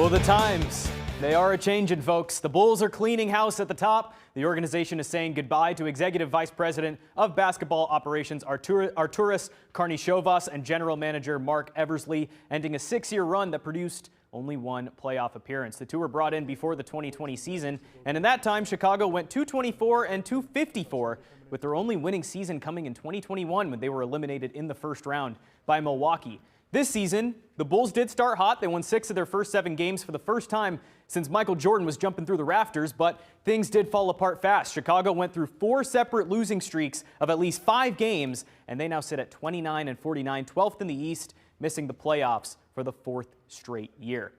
Well, the times, they are a-changin', folks. The Bulls are cleaning house at the top. The organization is saying goodbye to Executive Vice President of Basketball Operations Arturas Karnisovas and General Manager Marc Eversley, ending a 6-year run that produced only one playoff appearance. The two were brought in before the 2020 season, and in that time, Chicago went 224 and 254, with their only winning season coming in 2021 when they were eliminated in the first round by Milwaukee. This season, the Bulls did start hot. They won 6 of their first 7 games for the first time since Michael Jordan was jumping through the rafters, but things did fall apart fast. Chicago went through 4 separate losing streaks of at least 5 games, and they now sit at 29 and 49, 12th in the East, missing the playoffs for the 4th straight year.